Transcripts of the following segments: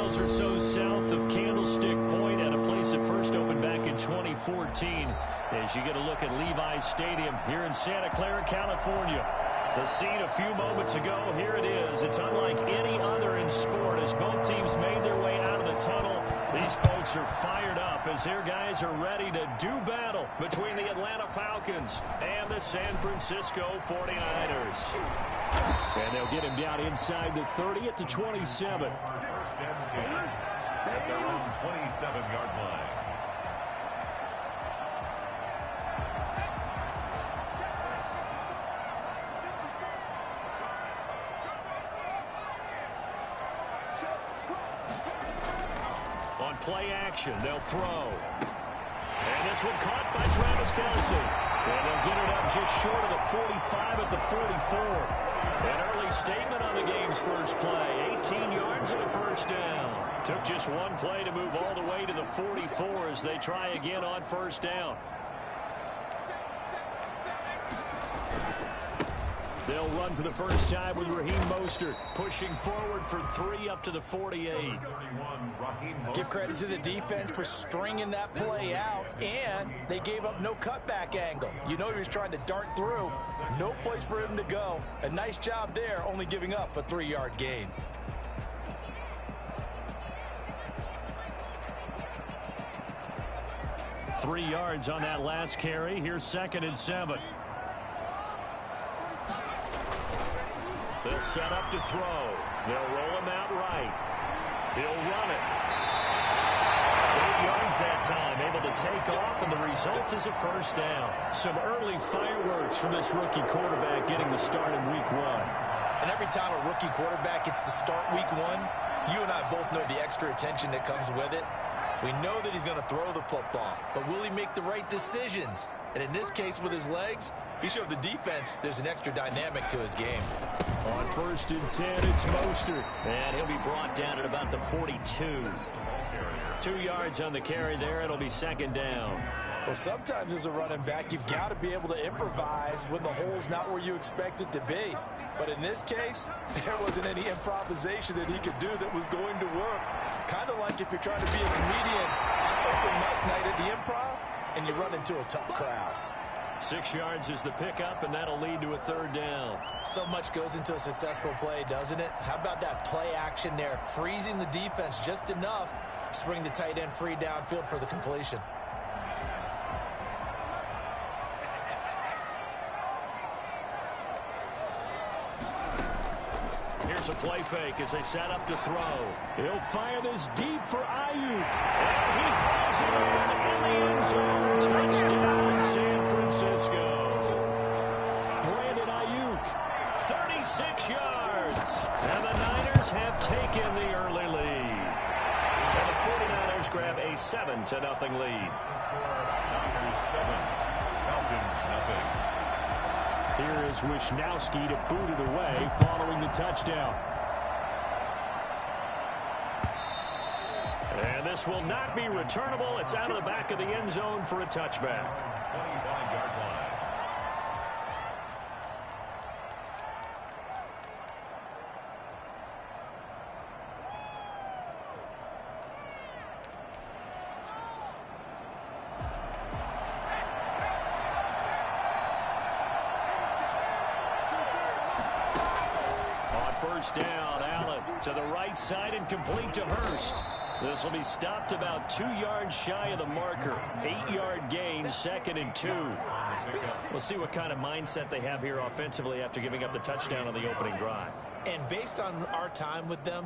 Eagles are so south of Candlestick Point at a place that first opened back in 2014 as you get a look at Levi's Stadium here in Santa Clara, California. The scene a few moments ago, here it is. It's unlike any other in sport as both teams made their way out of the tunnel. These folks are fired up as their guys are ready to do battle between the Atlanta Falcons and the San Francisco 49ers. And they'll get him down inside the 30 at the 27. First and 10 at their own 27-yard line. On play action, they'll throw. And this one caught by Travis Kelce. And they'll get it up just short of the 45 at the 44. An early statement on the game's first play. 18 yards and a first down. Took just one play to move all the way to the 44 as they try again on first down. They'll run for the first time with Raheem Mostert, pushing forward for 3 up to the 48. Give credit to the defense for stringing that play out, and they gave up no cutback angle. You know he was trying to dart through. No place for him to go. A nice job there, only giving up a 3-yard gain. Three yards on that last carry. Here's 2nd and 7. They'll set up to throw. They'll roll him out right. He'll run it. 8 yards that time, able to take off, and the result is a first down. Some early fireworks from this rookie quarterback getting the start in week 1. And every time a rookie quarterback gets to start week 1, you and I both know the extra attention that comes with it. We know that he's going to throw the football, but will he make the right decisions? And in this case, with his legs, he showed the defense there's an extra dynamic to his game. On 1st and 10, it's Mostert. And he'll be brought down at about the 42. 2 yards on the carry there. It'll be 2nd down. Well, sometimes as a running back, you've got to be able to improvise when the hole's not where you expect it to be. But in this case, there wasn't any improvisation that he could do that was going to work. Kind of like if you're trying to be a comedian on open mic night at the Improv and you run into a tough crowd. 6 yards is the pickup, and that'll lead to a 3rd down. So much goes into a successful play, doesn't it? How about that play action there, freezing the defense just enough to bring the tight end free downfield for the completion. Here's a play fake as they set up to throw. He'll fire this deep for Ayuk. And he has it in the end zone. Touchdown, San Francisco. Brandon Ayuk, 36 yards. And the Niners have taken the early lead. And the 49ers grab a 7-0 lead. Niners 7, Falcons nothing. Here is Wishnowski to boot it away following the touchdown. And this will not be returnable. It's out of the back of the end zone for a touchback. 25-yard line. First down, Allen to the right side and complete to Hurst. This will be stopped about 2 yards shy of the marker. 8-yard gain, 2nd and 2. We'll see what kind of mindset they have here offensively after giving up the touchdown on the opening drive. And based on our time with them,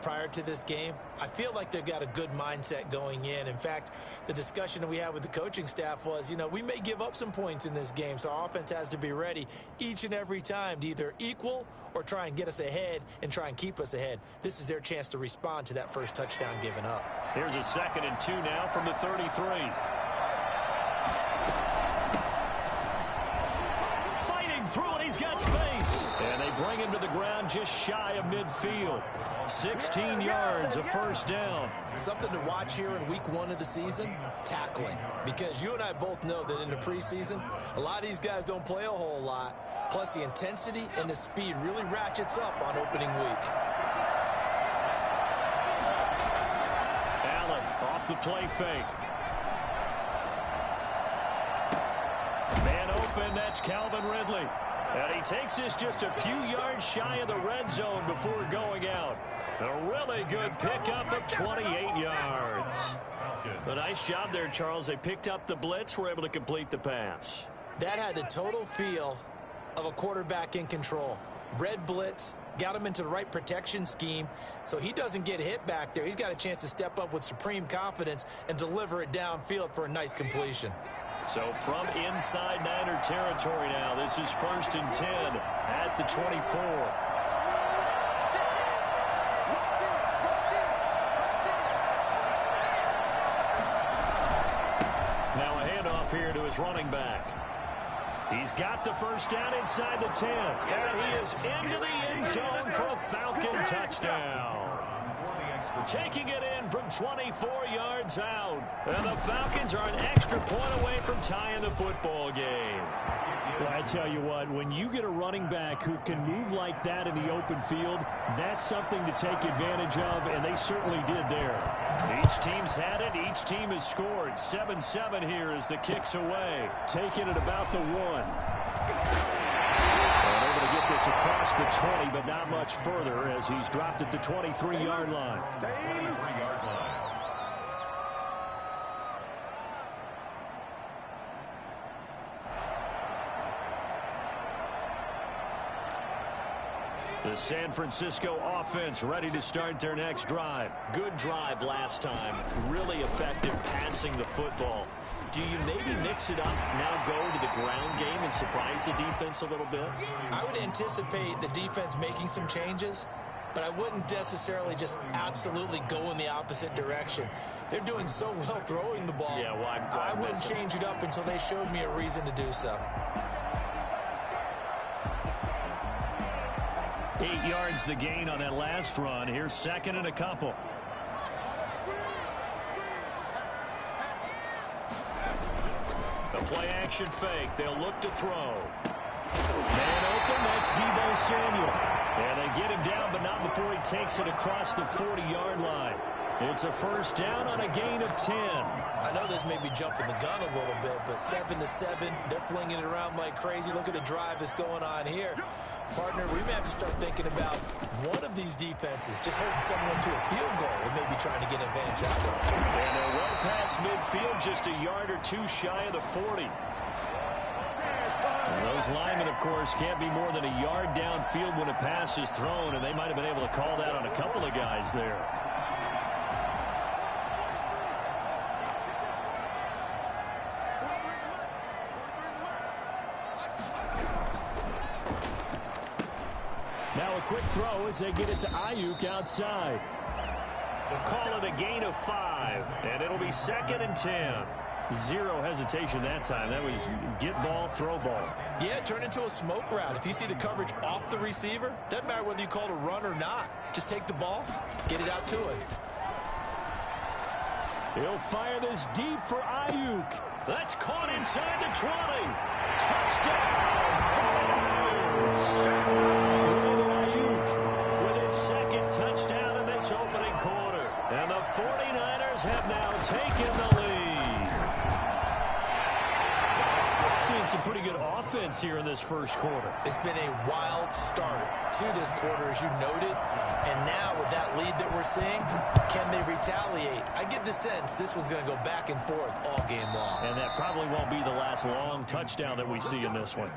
prior to this game, I feel like they've got a good mindset going in. In fact, the discussion that we had with the coaching staff was, we may give up some points in this game, so our offense has to be ready each and every time to either equal or try and get us ahead and try and keep us ahead. This is their chance to respond to that first touchdown given up. Here's a 2nd and 2 now from the 33. Fighting through it, he's got space. And they bring him to the ground just shy of midfield. 16 yards, a first down. Something to watch here in week 1 of the season, tackling. Because you and I both know that in the preseason, a lot of these guys don't play a whole lot. Plus the intensity and the speed really ratchets up on opening week. the play fake. Man open, that's Calvin Ridley. And he takes this just a few yards shy of the red zone before going out. A really good pickup of 28 yards. A nice job there, Charles. They picked up the blitz, were able to complete the pass. That had the total feel of a quarterback in control. Red blitz, got him into the right protection scheme, so he doesn't get hit back there. He's got a chance to step up with supreme confidence and deliver it downfield for a nice completion. So from inside Niner territory now, this is 1st and 10 at the 24. Now a handoff here to his running back. He's got the first down inside the 10. And he is into the end zone for a Falcon touchdown. Taking it in from 24 yards out. And the Falcons are an extra point away from tying the football game. Well, I tell you what, when you get a running back who can move like that in the open field, that's something to take advantage of, and they certainly did there. Each team's had it. Each team has scored. 7-7 here as the kick's away. Taking it about the 1. Able to get this across the 20, but not much further as he's dropped at the 23-yard line. 23-yard line. The San Francisco offense ready to start their next drive. Good drive last time. Really effective passing the football. Do you maybe mix it up, now go to the ground game and surprise the defense a little bit? I would anticipate the defense making some changes, but I wouldn't necessarily just absolutely go in the opposite direction. They're doing so well throwing the ball. Yeah, well, I wouldn't change it up until they showed me a reason to do so. 8 yards the gain on that last run. Here's 2nd and a couple. The play action fake. They'll look to throw. Man open. That's Deebo Samuel. And they get him down, but not before he takes it across the 40-yard line. It's a first down on a gain of 10. I know this may be jumping the gun a little bit, but 7-7, they're flinging it around like crazy. Look at the drive that's going on here. Partner, we may have to start thinking about one of these defenses just holding someone to a field goal and maybe trying to get an advantage out of it. And they're well past midfield, just a yard or two shy of the 40. And those linemen, of course, can't be more than a yard downfield when a pass is thrown, and they might have been able to call that on a couple of guys there. Now a quick throw as they get it to Ayuk outside. They'll call it a gain of 5, and it'll be 2nd and 10. Zero hesitation that time. That was get ball, throw ball. Yeah, turn into a smoke route. If you see the coverage off the receiver, doesn't matter whether you call it a run or not. Just take the ball, get it out to him. He'll fire this deep for Ayuk. That's caught inside the 20. Touchdown, 49ers. With his 2nd touchdown in this opening quarter. And the 49ers have now taken the lead. Seeing some pretty good offense here in this first quarter. It's been a wild start to this quarter, as you noted. And now with that lead that we're seeing, can they retaliate? I get the sense this one's going to go back and forth all game long. And that probably won't be the last long touchdown that we see in this one.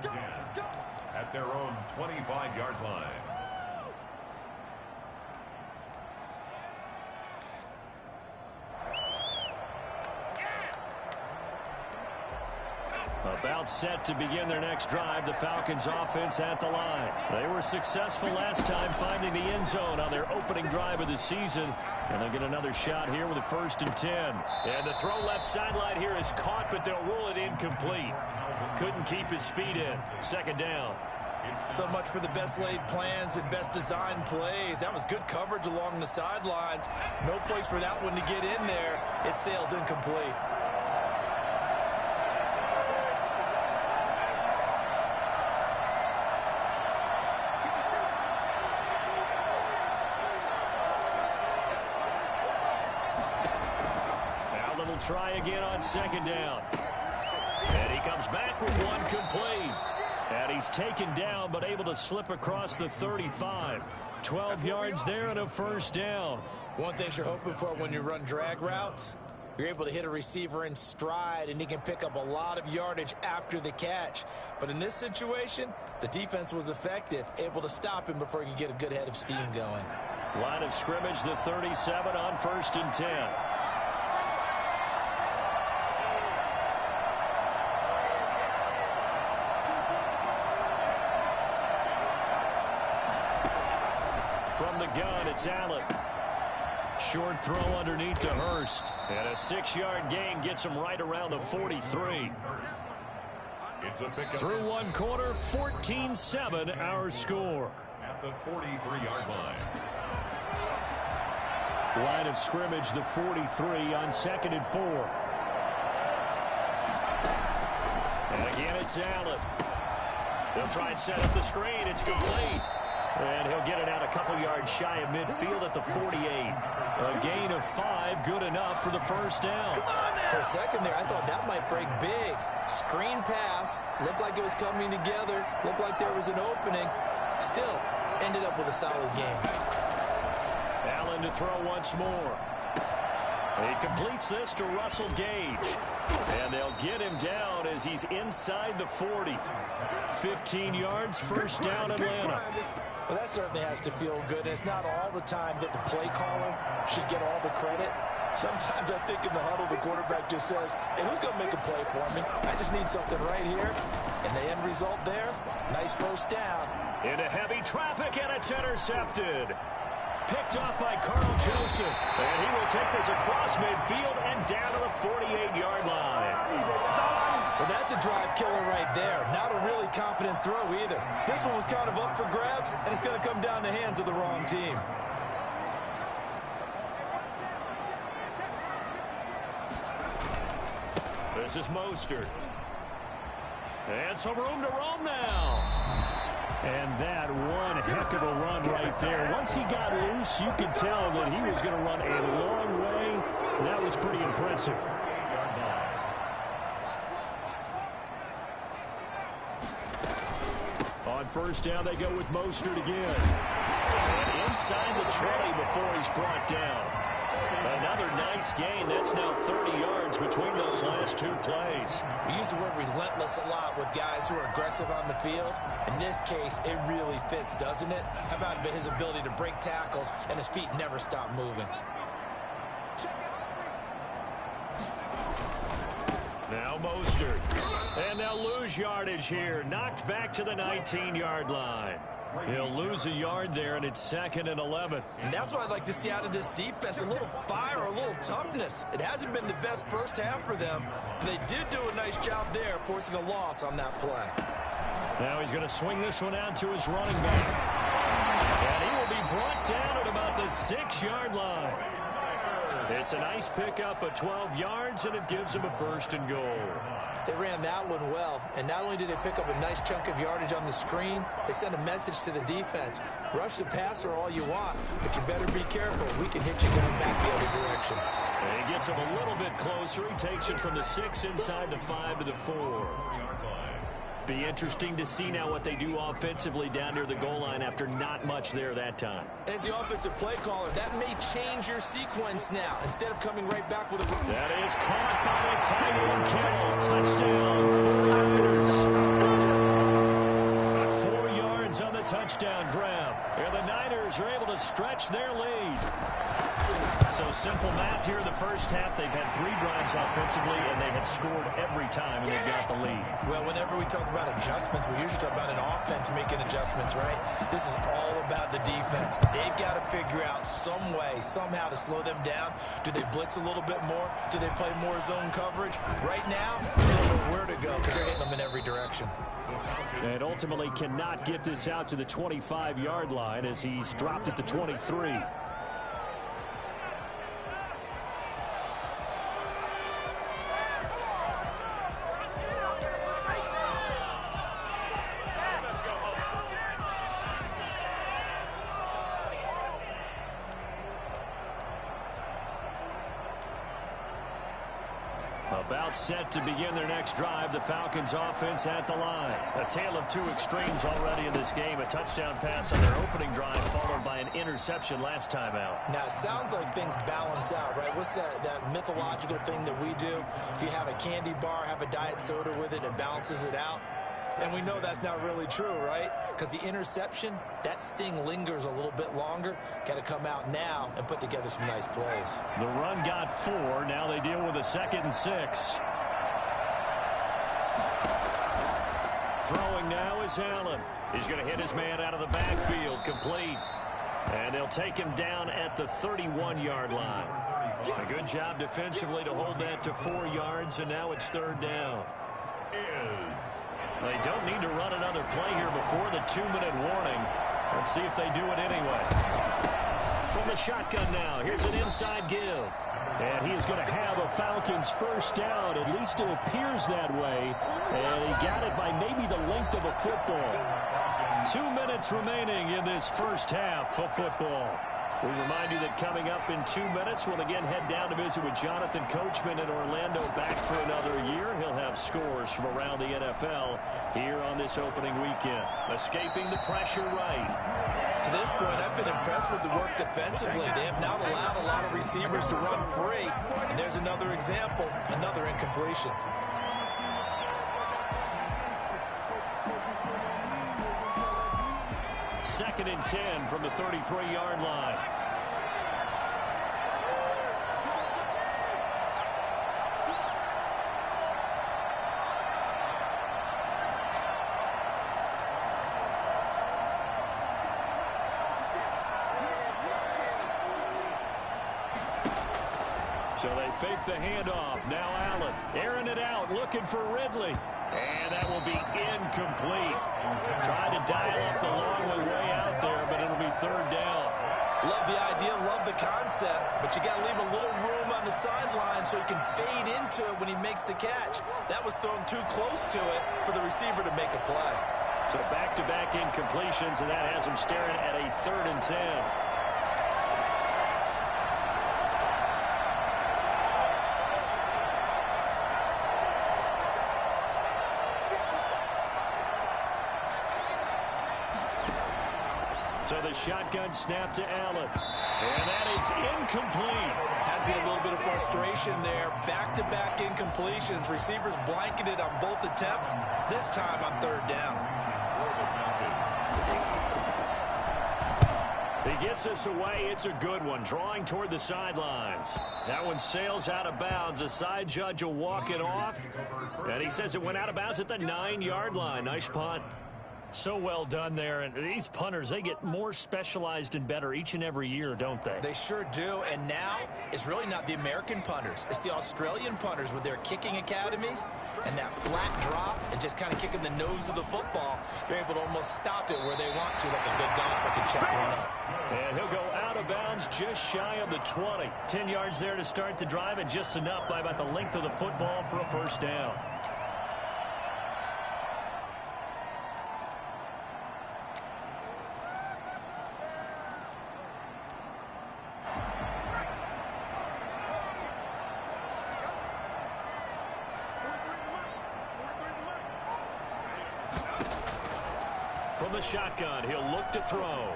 At their own 25-yard line. About set to begin their next drive, the Falcons offense at the line. They were successful last time finding the end zone on their opening drive of the season. And they'll get another shot here with a 1st and 10. And the throw left sideline here is caught, but they'll rule it incomplete. Couldn't keep his feet in. 2nd down. So much for the best laid plans and best designed plays. That was good coverage along the sidelines. No place for that one to get in there. It sails incomplete. They'll try again on second down. And he comes back with one complete. And he's taken down but able to slip across the 35. 12 yards there and a first down. One thing you're hoping for when you run drag routes, you're able to hit a receiver in stride and he can pick up a lot of yardage after the catch. But in this situation, the defense was effective, able to stop him before he could get a good head of steam going. Line of scrimmage, the 37 on 1st and 10. From the gun, it's Allen. Short throw underneath to Hurst. And a 6-yard gain gets him right around the 43. Through one quarter, 14-7 our score. At the 43-yard line. Line of scrimmage, the 43 on 2nd and 4. And again, it's Allen. They'll try and set up the screen. It's complete. And he'll get it out a couple yards shy of midfield at the 48. A gain of 5, good enough for the first down. For a second there, I thought that might break big. Screen pass, looked like it was coming together, looked like there was an opening. Still, ended up with a solid game. Allen to throw once more. He completes this to Russell Gage. And they'll get him down as he's inside the 40. 15 yards, first down Atlanta. Well, that certainly has to feel good. And it's not all the time that the play caller should get all the credit. Sometimes I think in the huddle, the quarterback just says, hey, who's going to make a play for me? I just need something right here. And the end result there, nice first down. Into heavy traffic, and it's intercepted. Picked up by Carl Joseph. And he will take this across midfield and down to the 48-yard line. Well, that's a drive killer right there. Not a really confident throw either. This one was kind of up for grabs, and it's going to come down the hands of the wrong team. This is Mostert. And some room to roam now. And that one heck of a run right there. Once he got loose, you could tell that he was going to run a long way. That was pretty impressive. On first down, they go with Mostert again. And inside the 20 before he's brought down. Another nice gain. That's now 30 yards between those last two plays. We use the word relentless a lot with guys who are aggressive on the field. In this case, it really fits, doesn't it? How about his ability to break tackles and his feet never stop moving? Now Mostert. And they'll lose yardage here. Knocked back to the 19-yard line. He'll lose a yard there, and it's 2nd and 11. And that's what I'd like to see out of this defense, a little fire, a little toughness. It hasn't been the best first half for them, but they did do a nice job there, forcing a loss on that play. Now he's going to swing this one out to his running back. And he will be brought down at about the 6-yard line. It's a nice pickup of 12 yards, and it gives him a 1st and goal. They ran that one well, and not only did they pick up a nice chunk of yardage on the screen, they sent a message to the defense. Rush the passer all you want, but you better be careful. We can hit you going back the other direction. And he gets him a little bit closer. He takes it from the 6 inside the 5 to the 4. Be interesting to see now what they do offensively down near the goal line after not much there that time. As the offensive play caller, that may change your sequence now. Instead of coming right back with a... That is caught by the tight end Kittle. Touchdown, 49ers. 4 yards on the touchdown grab. And the Niners are able to stretch their lead. So simple math here in the first half. They've had 3 drives offensively, and they have scored every time, and they've got the lead. Well, whenever we talk about adjustments, we usually talk about an offense making adjustments, right? This is all about the defense. They've got to figure out some way, somehow to slow them down. Do they blitz a little bit more? Do they play more zone coverage? Right now, they don't know where to go because they're hitting them in every direction. And ultimately cannot get this out to the 25-yard line as he's dropped it to 23. About set to begin their next drive, the Falcons offense at the line. A tale of two extremes already in this game. A touchdown pass on their opening drive followed by an interception last time out. Now, it sounds like things balance out, right? What's that mythological thing that we do? If you have a candy bar, have a diet soda with it, it balances it out. And we know that's not really true, right? Because the interception, that sting lingers a little bit longer. Got to come out now and put together some nice plays. The run got 4. Now they deal with a 2nd and 6. Throwing now is Allen. He's going to hit his man out of the backfield, complete. And they'll take him down at the 31-yard line. A good job defensively to hold that to 4 yards, and now it's 3rd down. They don't need to run another play here before the 2-minute warning. Let's see if they do it anyway. From the shotgun now, here's an inside give. And he is going to have a Falcons first down. At least it appears that way. And he got it by maybe the length of a football. 2 minutes remaining in this first half of football. We remind you that coming up in 2 minutes, we'll again head down to visit with Jonathan Coachman in Orlando, back for another year. He'll have scores from around the NFL here on this opening weekend. Escaping the pressure right. To this point, I've been impressed with the work defensively. They have not allowed a lot of receivers to run free. And there's another example, another incompletion. Second and 10 from the 33-yard line. So they fake the handoff. Now Allen airing it out, looking for Ridley. And that will be incomplete. Trying to dial up the long way out there, but it'll be 3rd down. Love the idea, love the concept, but you got to leave a little room on the sideline so he can fade into it when he makes the catch. That was thrown too close to it for the receiver to make a play. So back-to-back incompletions, and that has him staring at a 3rd and 10. So the shotgun snap to Allen. And that is incomplete. Has been a little bit of frustration there. Back-to-back incompletions. Receivers blanketed on both attempts. This time on 3rd down. He gets us away. It's a good one. Drawing toward the sidelines. That one sails out of bounds. The side judge will walk it off. And he says it went out of bounds at the 9-yard line. Nice punt. So well done there. And these punters, they get more specialized and better each and every year, don't they? They sure do. And now it's really not the American punters. It's the Australian punters with their kicking academies and that flat drop and just kind of kicking the nose of the football. They're able to almost stop it where they want to, like a good golfer can check one up. And he'll go out of bounds just shy of the 20. 10 yards there to start the drive, and just enough by about the length of the football for a first down. From the shotgun, he'll look to throw.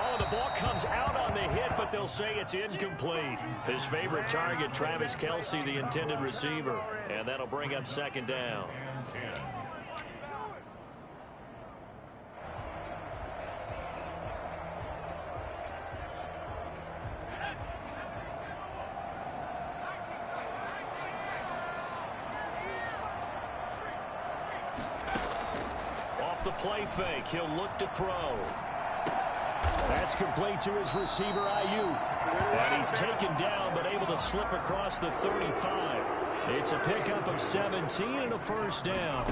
Oh, the ball comes out on the hit, but they'll say it's incomplete. His favorite target, Travis Kelce, the intended receiver. And that'll bring up 2nd down. The play fake. He'll look to throw. That's complete to his receiver, Ayuk. And he's taken down, but able to slip across the 35. It's a pickup of 17 and a first down.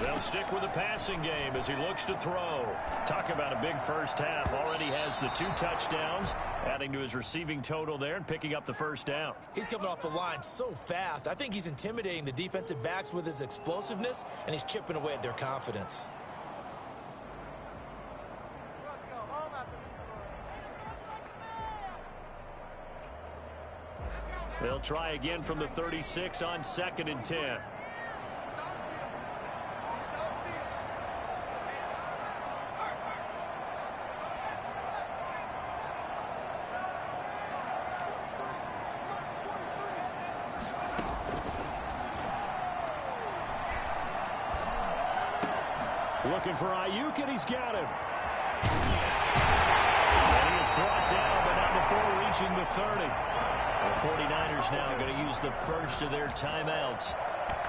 They'll stick with the passing game as he looks to throw. Talk about a big first half. Already has the 2 touchdowns, adding to his receiving total there and picking up the first down. He's coming off the line so fast. I think he's intimidating the defensive backs with his explosiveness, and he's chipping away at their confidence. They'll try again from the 36 on 2nd and 10. Looking for Ayuk, and he's got him. And he is brought down, but not before reaching the 30. The 49ers now going to use the first of their timeouts,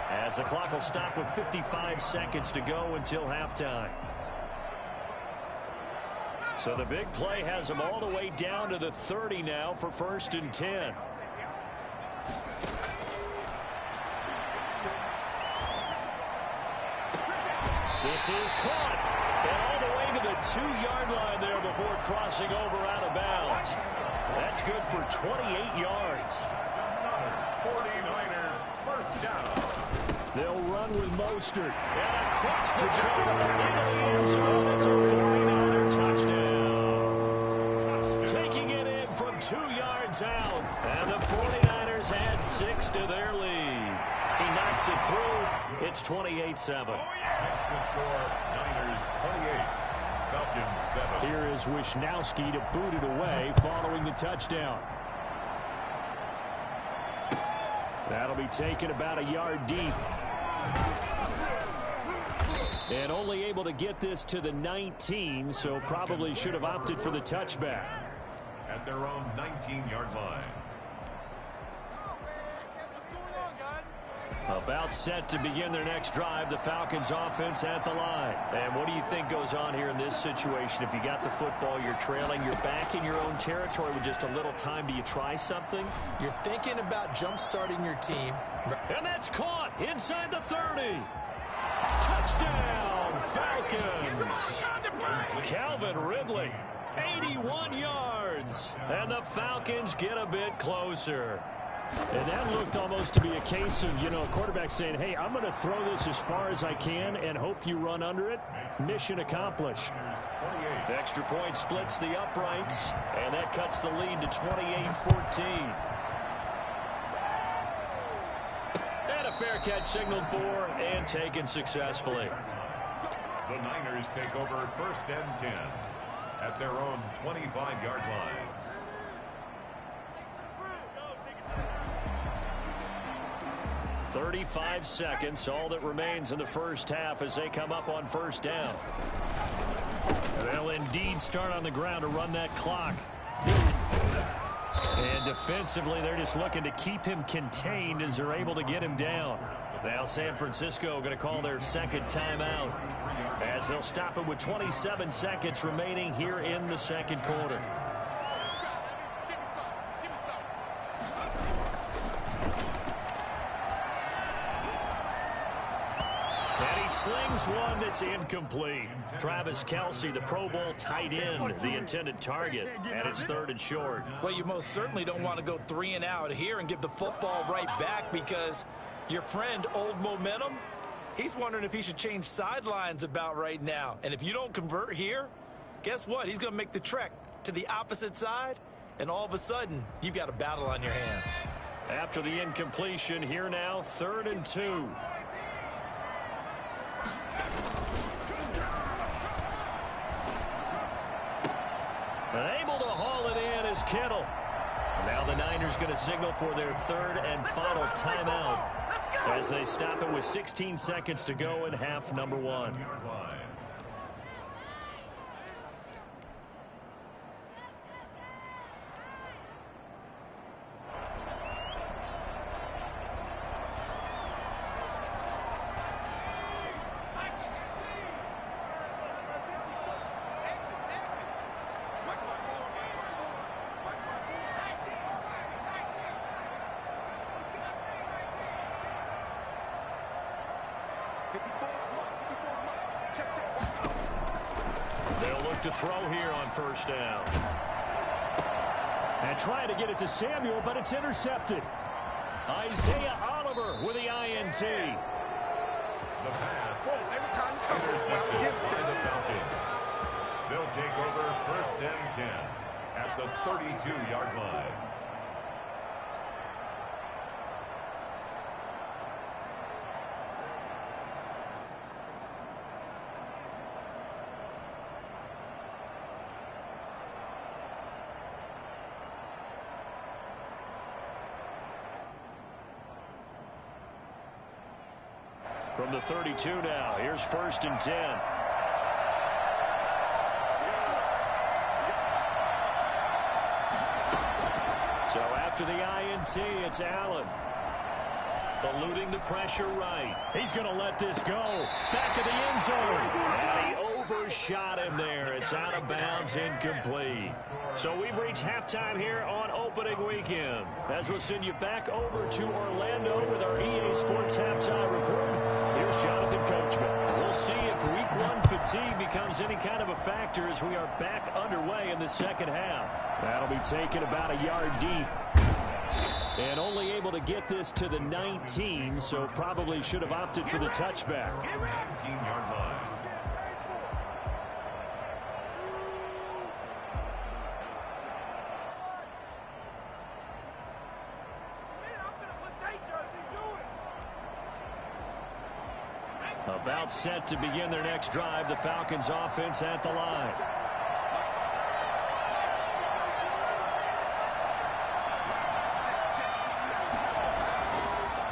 as the clock will stop with 55 seconds to go until halftime. So the big play has them all the way down to the 30 now for 1st and 10. This is caught, and all the way to the 2-yard line there before crossing over out of bounds. That's good for 28 yards. 49er first down. They'll run with Mostert, and across the shoulder into the end zone. It's a 49er touchdown. Taking it in from 2 yards out, and the 49ers add 6 to their lead. He knocks it through. It's 28-7. Extra score, Niners 28, Falcons 7. Here is Wisnowski to boot it away following the touchdown. That'll be taken about a yard deep. And only able to get this to the 19, so probably should have opted for the touchback. At their own 19-yard line. About set to begin their next drive, the Falcons offense at the line. And what do you think goes on here in this situation? If you got the football, you're trailing, you're back in your own territory with just a little time. Do you try something? You're thinking about jump-starting your team. And that's caught inside the 30. Touchdown, Falcons. Calvin Ridley, 81 yards. And the Falcons get a bit closer. And that looked almost to be a case of, a quarterback saying, hey, I'm going to throw this as far as I can and hope you run under it. Mission accomplished. Extra point splits the uprights, and that cuts the lead to 28-14. And a fair catch signaled for and taken successfully. The Niners take over 1st and 10 at their own 25-yard line. 35 seconds, all that remains in the first half as they come up on 1st down. They'll indeed start on the ground to run that clock. And defensively, they're just looking to keep him contained as they're able to get him down. Now San Francisco going to call their 2nd timeout, as they'll stop it with 27 seconds remaining here in the 2nd quarter. Slings one that's incomplete. Travis Kelce, the Pro Bowl tight end, the intended target, and it's 3rd and short. Well, you most certainly don't want to go 3 and out here and give the football right back, because your friend, Old Momentum, he's wondering if he should change sidelines about right now. And if you don't convert here, guess what? He's going to make the trek to the opposite side, and all of a sudden, you've got a battle on your hands. After the incompletion, here now, 3rd and 2. Able to haul it in is Kittle. Now the Niners going to signal for their 3rd and final timeout as they stop it with 16 seconds to go in half number 1. They'll look to throw here on 1st down. And trying to get it to Samuel, but it's intercepted. Isaiah Oliver with the INT. The pass intercepted by the Falcons. They'll take over 1st and 10 at the 32-yard line. From the 32 now, here's 1st and 10. So after the INT, it's Allen. Eluding the pressure right. He's going to let this go. Back of the end zone. And he overshot him there. It's out of bounds, incomplete. So we've reached halftime here on opening weekend. As we'll send you back over to Orlando with our EA Sports halftime report. Here's Jonathan Coachman. We'll see if week 1 fatigue becomes any kind of a factor as we are back underway in the second half. That'll be taken about a yard deep. And only able to get this to the 19, so probably should have opted for the touchback. 19-yard line. About set to begin their next drive, the Falcons offense at the line.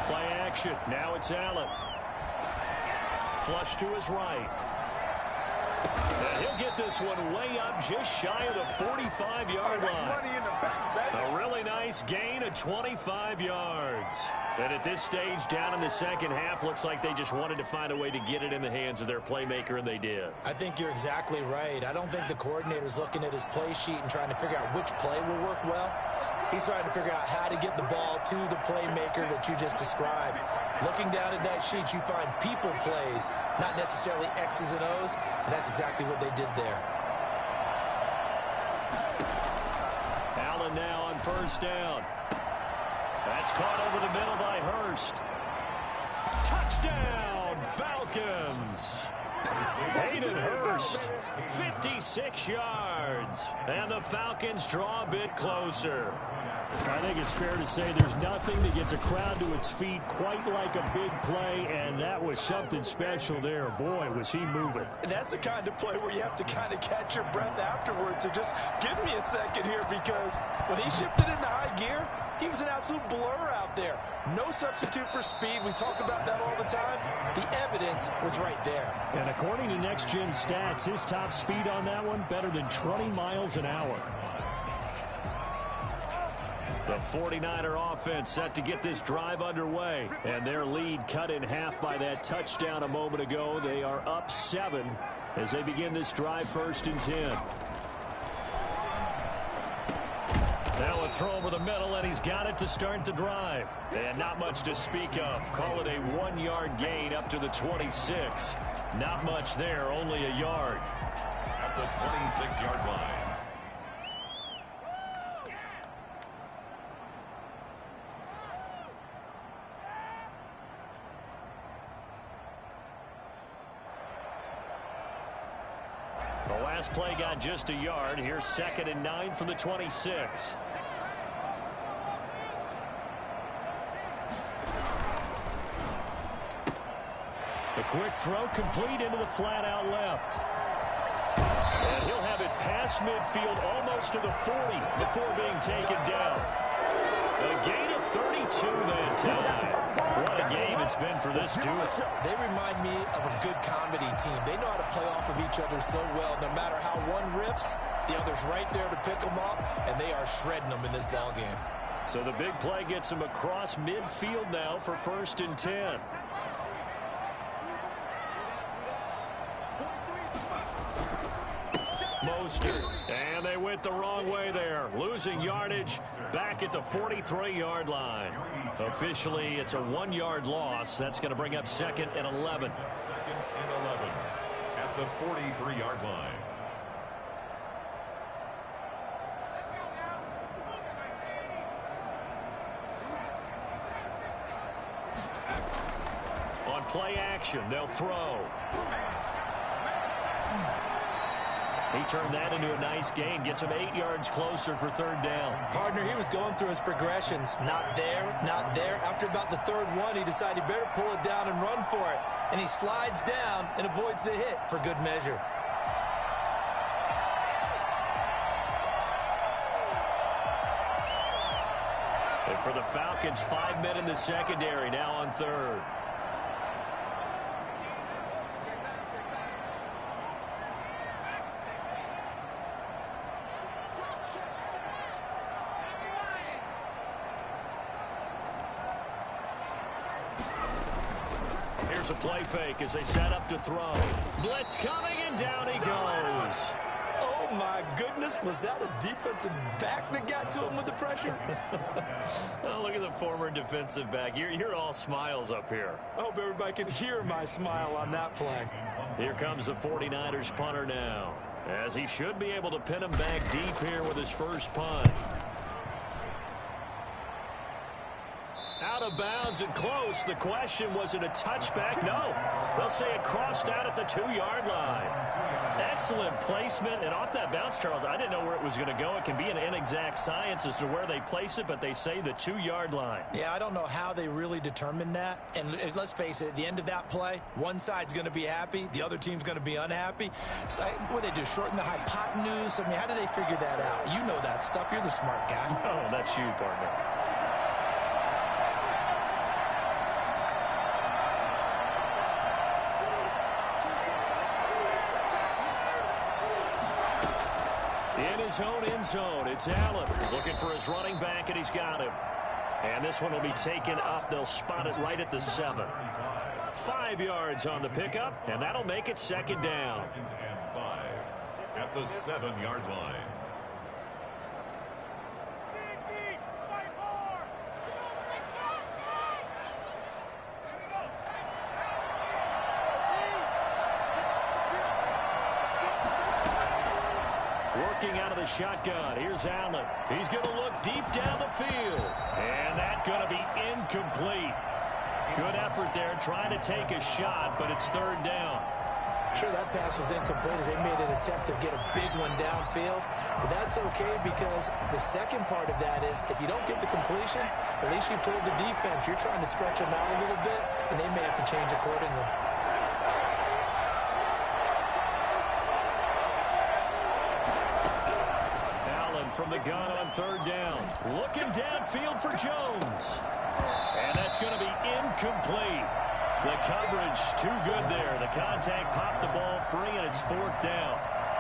Play action. Now it's Allen. Flush to his right. And he'll get this one way up just shy of the 45-yard line. A really nice gain of 25 yards. And at this stage, down in the second half, looks like they just wanted to find a way to get it in the hands of their playmaker, and they did. I think you're exactly right. I don't think the coordinator's looking at his play sheet and trying to figure out which play will work well. He's trying to figure out how to get the ball to the playmaker that you just described. Looking down at that sheet, you find people plays, not necessarily X's and O's, and that's exactly what they did there. Allen now on 1st down. That's caught over the middle by Hurst. Touchdown, Falcons! Hayden Hurst, 56 yards. And the Falcons draw a bit closer. I think it's fair to say there's nothing that gets a crowd to its feet quite like a big play, and that was something special there. Boy, was he moving. And that's the kind of play where you have to kind of catch your breath afterwards. So just give me a second here, because when he shifted into high gear, he was an absolute blur out there. No substitute for speed. We talk about that all the time. The evidence was right there. And according to Next Gen Stats, his top speed on that one, better than 20 miles an hour. The 49er offense set to get this drive underway. And their lead cut in half by that touchdown a moment ago. They are up 7 as they begin this drive 1st and 10. Now a throw over the middle, and he's got it to start the drive. And not much to speak of. Call it a 1-yard gain up to the 26. Not much there, only a yard. At the 26-yard line. The last play got just a yard. Here's 2nd and 9 from the 26. The quick throw complete into the flat out left. And he'll have it past midfield almost to the 40 before being taken down. A gain of 32 that time. What a game it's been for this duo. They remind me of a good comedy team. They know how to play off of each other so well. No matter how one riffs, the other's right there to pick them up, and they are shredding them in this ball game. So the big play gets him across midfield now for 1st and 10. Mostert, and they went the wrong way there, losing yardage back at the 43-yard line. Officially, it's a 1-yard loss. That's going to bring up 2nd and 11. 2nd and 11 at the 43-yard line. On play action, they'll throw. He turned that into a nice gain, gets him 8 yards closer for 3rd down. Partner, he was going through his progressions. Not there, not there. After about the 3rd one, he decided he better pull it down and run for it. And he slides down and avoids the hit for good measure. And for the Falcons, 5 men in the secondary now on 3rd. a play fake as they set up to throw. Blitz coming, and down he goes. Oh, my goodness. Was that a defensive back that got to him with the pressure? Oh, look at the former defensive back. You're all smiles up here. I hope everybody can hear my smile on that play. Here comes the 49ers punter now, as he should be able to pin him back deep here with his first punt. Out of bounds and close. The question, was it a touchback? No. They'll say it crossed out at the 2-yard line. Excellent placement. And off that bounce, Charles, I didn't know where it was going to go. It can be an inexact science as to where they place it, but they say the 2-yard line. Yeah, I don't know how they really determined that. And let's face it, at the end of that play, one side's going to be happy, the other team's going to be unhappy. It's like, what do they do, shorten the hypotenuse? I mean, how do they figure that out? You know that stuff. You're the smart guy. Oh, that's you, partner. In his own end zone, it's Allen looking for his running back, and he's got him. And this one will be taken up. They'll spot it right at the 7. 5 yards on the pickup, and that'll make it second down. Second and 5 at the 7-yard line. Working out of the shotgun. Here's Allen. He's going to look deep down the field. And that's going to be incomplete. Good effort there trying to take a shot, but it's third down. Sure, that pass was incomplete as they made an attempt to get a big one downfield. But that's okay because the second part of that is if you don't get the completion, at least you've told the defense you're trying to stretch them out a little bit, and they may have to change accordingly. From the gun on third down. Looking downfield for Jones. And that's going to be incomplete. The coverage too good there. The contact popped the ball free, and it's fourth down.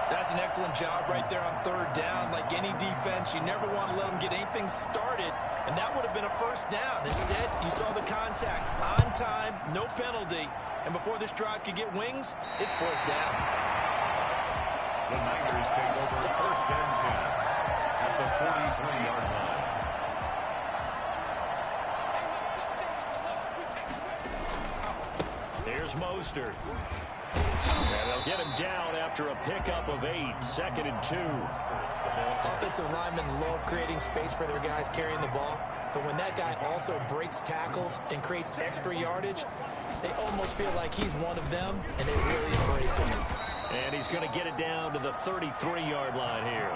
That's an excellent job right there on third down. Like any defense, you never want to let them get anything started, and that would have been a first down. Instead, you saw the contact on time, no penalty, and before this drive could get wings, it's fourth down. The Niners take over first and 10. At the 43-yard line. Here's Mostert. And they'll get him down after a pickup of 8, second and 2. Offensive linemen love creating space for their guys carrying the ball, but when that guy also breaks tackles and creates extra yardage, they almost feel like he's one of them, and they really embrace him. And he's going to get it down to the 33-yard line here.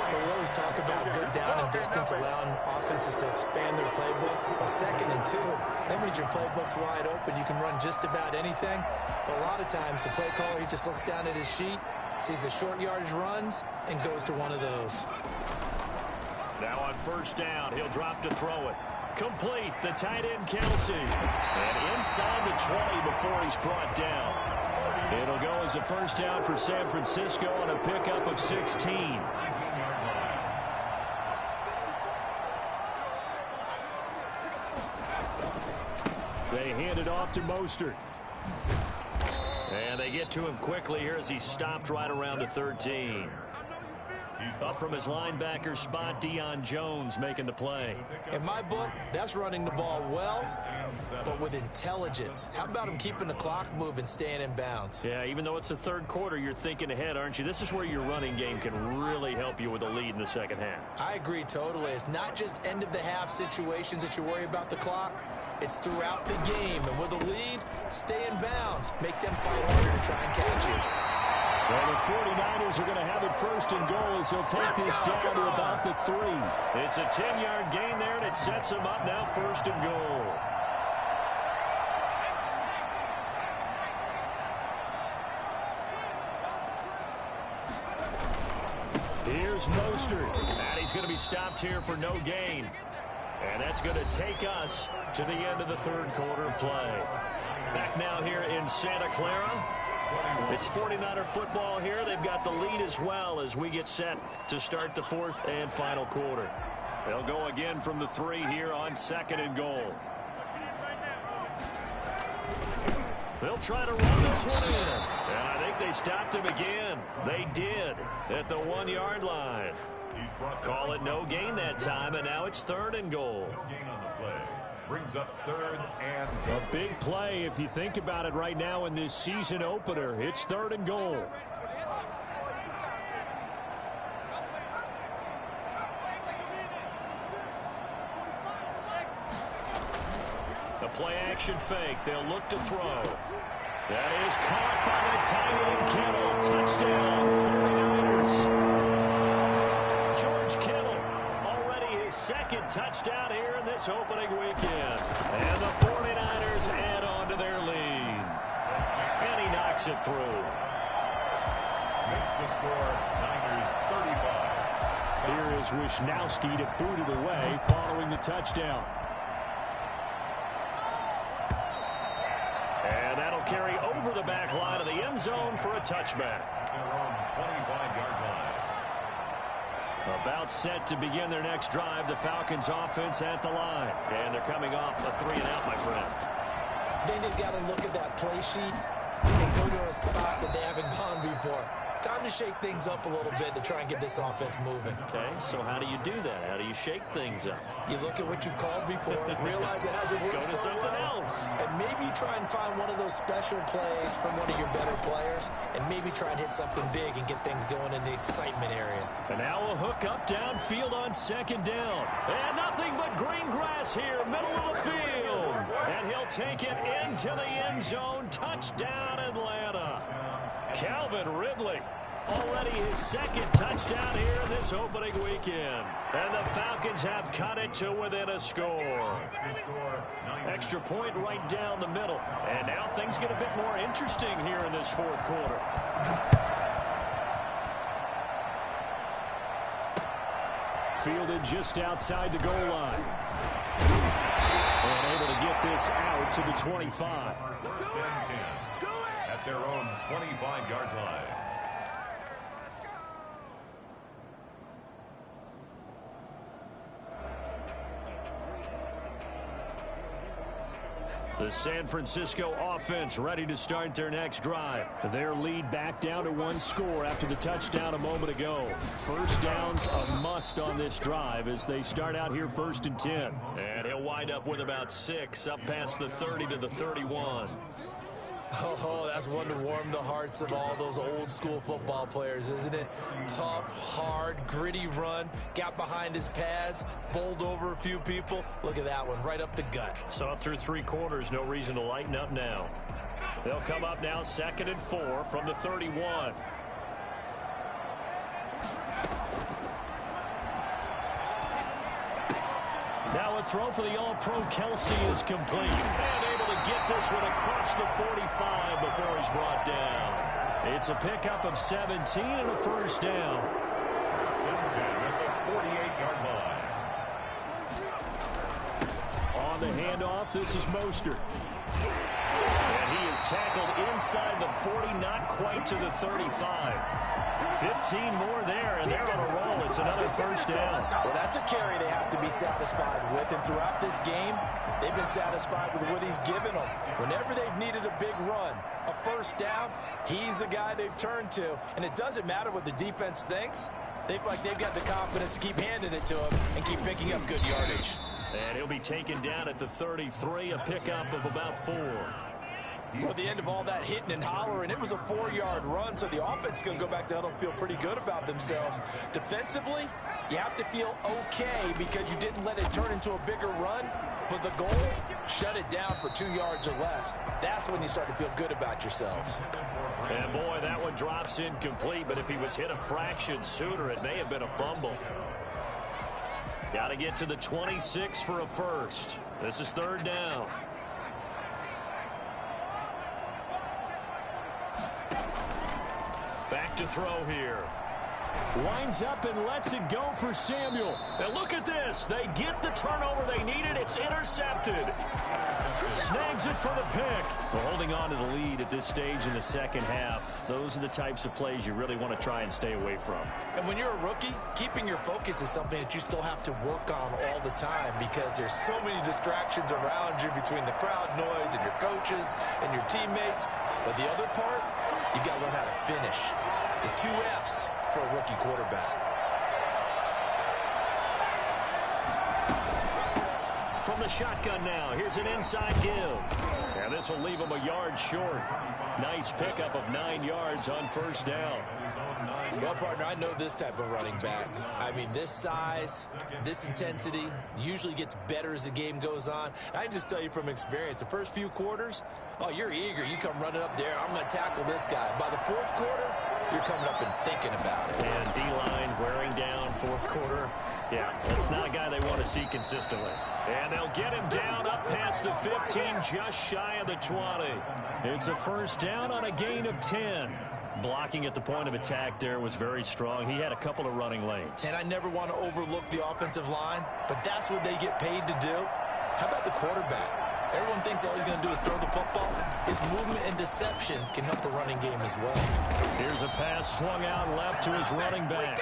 We always talk about good down and distance, allowing offenses to expand their playbook. Well, second and 2, that means your playbook's wide open. You can run just about anything. But a lot of times, the play caller, he just looks down at his sheet, sees the short yardage runs, and goes to one of those. Now on first down, he'll drop to throw it. Complete, the tight end Kelsey. And inside the 20 before he's brought down. It'll go as a first down for San Francisco on a pickup of 16. They hand it off to Mostert. And they get to him quickly here as he stopped right around the 13. Up from his linebacker spot, Deion Jones making the play. In my book, that's running the ball well, but with intelligence. How about him keeping the clock moving, staying in bounds? Yeah, even though it's the third quarter, you're thinking ahead, aren't you? This is where your running game can really help you with a lead in the second half. I agree totally. It's not just end-of-the-half situations that you worry about the clock. It's throughout the game. And with a lead, stay in bounds. Make them fight harder to try and catch you. Well, the 49ers are going to have it first and goal as he'll take this down to about the 3. It's a 10-yard gain there, and it sets him up now first and goal. Here's Mostert, and he's going to be stopped here for no gain. And that's going to take us to the end of the third quarter of play. Back now here in Santa Clara. It's 49er football here. They've got the lead as well as we get set to start the fourth and final quarter. They'll go again from the 3 here on second and goal. They'll try to run this one in. And I think they stopped him again. They did at the 1-yard line. Call it no gain that time, and now it's 3rd and goal. No gain on the play. Brings up 3rd and goal. A big play if you think about it right now in this season opener. It's 3rd and goal. The play action fake. They'll look to throw. That is caught by the tight end Kittle. Touchdown, 49ers. George Kittle, already his 2nd touchdown here in this opening weekend. And the 49ers add on to their lead. And he knocks it through. Makes the score Niners 35. Here is Wishnowski to boot it away following the touchdown. And that'll carry over the back line of the end zone for a touchback. Their own 25-yard line. About set to begin their next drive, the Falcons offense at the line. And they're coming off a 3-and-out, my friend. Then they've got to look at that play sheet and go to a spot that they haven't gone before. Time to shake things up a little bit to try and get this offense moving. Okay, so how do you do that? How do you shake things up? You look at what you've called before, realize it hasn't worked Go to so something well, else. and maybe try and find one of those special plays from one of your better players, and maybe try and hit something big and get things going in the excitement area. And now a hook up downfield on 2nd down. And nothing but green grass here, middle of the field. And he'll take it into the end zone. Touchdown, Atlanta. Calvin Ridley, already his 2nd touchdown here in this opening weekend. And the Falcons have cut it to within a score. Extra point right down the middle. And now things get a bit more interesting here in this 4th quarter. Fielded just outside the goal line. And able to get this out to the 25. 1st and 10 at their own 25-yard line. The San Francisco offense ready to start their next drive. Their lead back down to 1 score after the touchdown a moment ago. First down's a must on this drive as they start out here 1st and 10. And he'll wind up with about 6 up past the 30 to the 31. Oh, that's one to warm the hearts of all those old school football players, isn't it? Tough, hard, gritty run, got behind his pads, bowled over a few people. Look at that one, right up the gut. So up through 3 quarters, no reason to lighten up now. They'll come up now 2nd and 4 from the 31. Now a throw for the All-Pro Kelsey is complete. And able to get this one across the 45 before he's brought down. It's a pickup of 17 and a 1st down. 1st and 10 is a 48-yard line. On the handoff, this is Mostert. And he is tackled inside the 40, not quite to the 35. 15 more there, and they're on a roll. It's another 1st down. Well, that's a carry they have to be satisfied with. And throughout this game, they've been satisfied with what he's given them. Whenever they've needed a big run, a 1st down, he's the guy they've turned to. And it doesn't matter what the defense thinks. They feel like they've got the confidence to keep handing it to him and keep picking up good yardage. And he'll be taken down at the 33, a pickup of about 4. Well, at the end of all that hitting and hollering, it was a 4-yard run, so the offense is going to go back down and feel pretty good about themselves. Defensively, you have to feel okay because you didn't let it turn into a bigger run, but the goal, shut it down for 2 yards or less. That's when you start to feel good about yourselves. And boy, that one drops incomplete, but if he was hit a fraction sooner, it may have been a fumble. Got to get to the 26 for a 1st. This is 3rd down. Back to throw here. Winds up and lets it go for Samuel. And look at this. They get the turnover they needed. It's intercepted. Snags it for the pick. Well, holding on to the lead at this stage in the second half, those are the types of plays you really want to try and stay away from. And when you're a rookie, keeping your focus is something that you still have to work on all the time because there's so many distractions around you between the crowd noise and your coaches and your teammates. But the other part, you've got to learn how to finish. The 2 F's for a rookie quarterback. From the shotgun now, here's an inside give. And this will leave him a yard short. Nice pickup of 9 yards on first down. Well, partner, I know this type of running back. I mean, this size, this intensity usually gets better as the game goes on. I can just tell you from experience, the first few quarters, oh, you're eager. You come running up there, I'm going to tackle this guy. By the fourth quarter, you're coming up and thinking about it. And D-line wearing down fourth quarter. Yeah, that's not a guy they want to see consistently. And they'll get him down up past the 15, just shy of the 20. It's a first down on a gain of 10. Blocking at the point of attack there was very strong. He had a couple of running lanes. And I never want to overlook the offensive line, but that's what they get paid to do. How about the quarterback? Everyone thinks all he's going to do is throw the football. His movement and deception can help the running game as well. Here's a pass swung out left to his running back.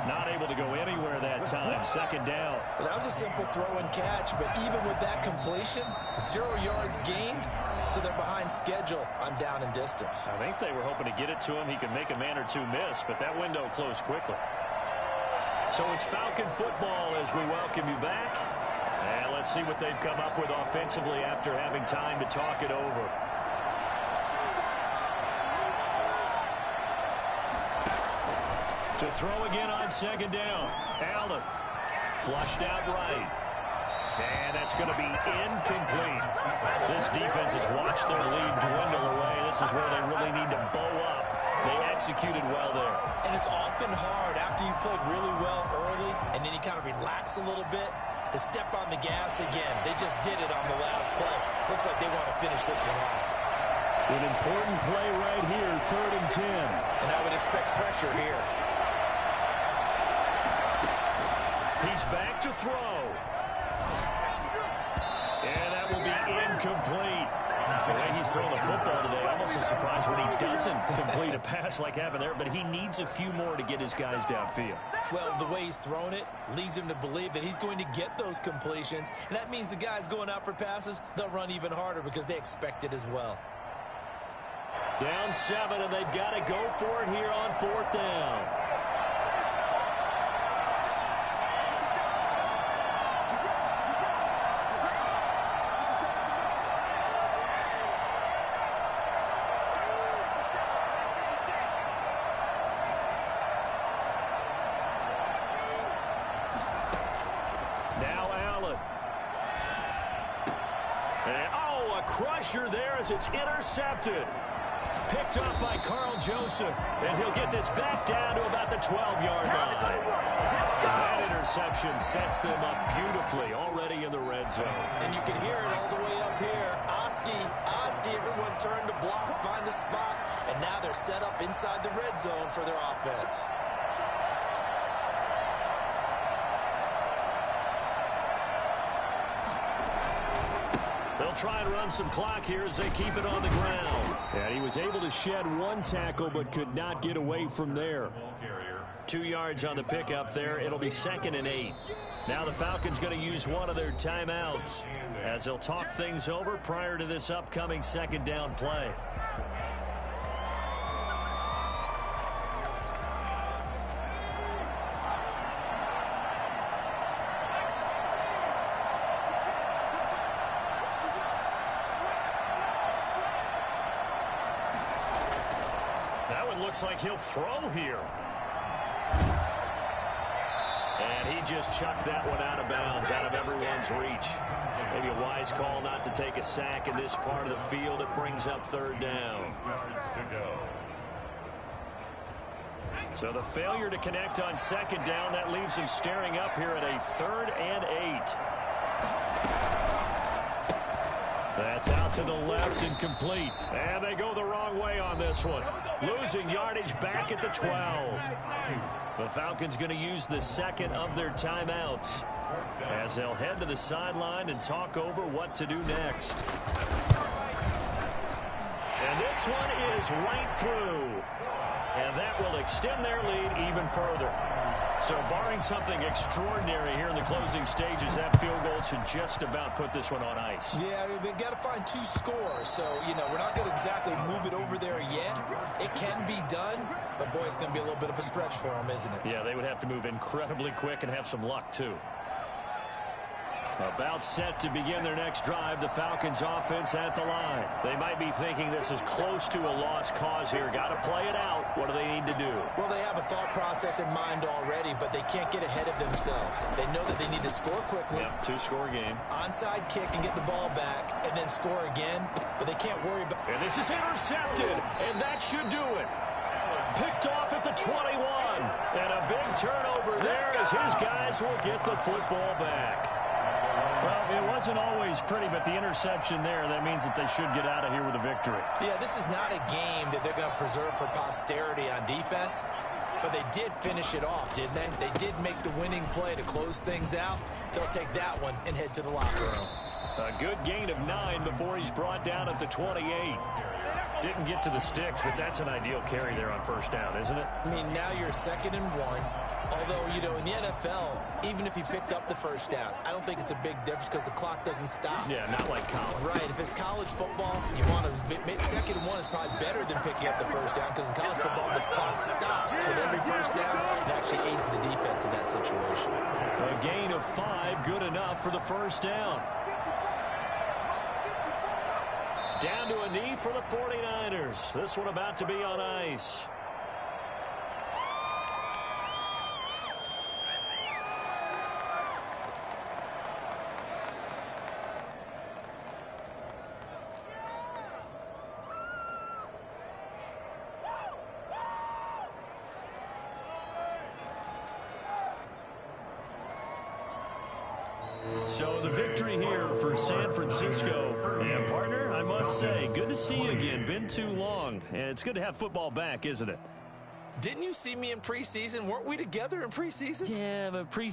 Not able to go anywhere that time. Second down. Well, that was a simple throw and catch, but even with that completion, 0 yards gained, so they're behind schedule on down and distance. I think they were hoping to get it to him. He could make a man or two miss, but that window closed quickly. So it's Falcon football as we welcome you back. And let's see what they've come up with offensively after having time to talk it over. To throw again on second down. Allen flushed out right. And that's going to be incomplete. This defense has watched their lead dwindle away. This is where they really need to bow up. They executed well there. And it's often hard after you've played really well early and then you kind of relax a little bit to step on the gas again. They just did it on the last play. Looks like they want to finish this one off. An important play right here, 3rd and 10. And I would expect pressure here. He's back to throw. And that will be incomplete. The way he's throwing the football today, almost a surprise when he doesn't complete a pass like happened there, but he needs a few more to get his guys downfield. Well, the way he's thrown it leads him to believe that he's going to get those completions, and that means the guys going out for passes, they'll run even harder because they expect it as well. Down 7, and they've got to go for it here on 4th down. Crusher there as it's intercepted. Picked up by Carl Joseph. And he'll get this back down to about the 12-yard line. That interception sets them up beautifully already in the red zone. And you can hear it all the way up here. Oski, everyone turned to block, find a spot, and now they're set up inside the red zone for their offense. They'll try and run some clock here as they keep it on the ground. And he was able to shed one tackle but could not get away from there. 2 yards on the pickup there. It'll be 2nd and 8. Now the Falcons going to use one of their timeouts as they'll talk things over prior to this upcoming 2nd down play. Looks like he'll throw here. And he just chucked that one out of bounds, out of everyone's reach. Maybe a wise call not to take a sack in this part of the field. It brings up 3rd down. So the failure to connect on 2nd down, that leaves him staring up here at a 3rd and 8. That's out to the left and complete. And they go the wrong way on this one. Losing yardage back at the 12. The Falcons going to use the second of their timeouts as they'll head to the sideline and talk over what to do next. And this one is right through. And that will extend their lead even further. So barring something extraordinary here in the closing stages, that field goal should just about put this one on ice. Yeah, we've got to find 2 scores. So, we're not going to exactly move it over there yet. It can be done, but, boy, it's going to be a little bit of a stretch for them, isn't it? Yeah, they would have to move incredibly quick and have some luck, too. About set to begin their next drive, the Falcons offense at the line. They might be thinking this is close to a lost cause here. Got to play it out. What do they need to do? Well, they have a thought process in mind already, but they can't get ahead of themselves. They know that they need to score quickly. Yep, 2-score game. Onside kick and get the ball back and then score again, but they can't worry about... And this is intercepted, and that should do it. Picked off at the 21. And a big turnover there as his guys will get the football back. Well, it wasn't always pretty, but the interception there, that means that they should get out of here with a victory. Yeah, this is not a game that they're going to preserve for posterity on defense, but they did finish it off, didn't they? They did make the winning play to close things out. They'll take that one and head to the locker room. A good gain of 9 before he's brought down at the 28. Didn't get to the sticks, but that's an ideal carry there on first down, isn't it? I mean, now you're 2nd and 1. Although, in the NFL, even if he picked up the first down, I don't think it's a big difference because the clock doesn't stop. Yeah, not like college. Right. If it's college football, you want to 2nd and 1 is probably better than picking up the first down because in college football, the clock stops with every first down. It actually aids the defense in that situation. A gain of 5, good enough for the first down. Down to a knee for the 49ers. This one about to be on ice. So the victory here for San Francisco. And partner, I must say, good to see you again. Been too long. And it's good to have football back, isn't it? Didn't you see me in preseason? Weren't we together in preseason? Yeah, but preseason.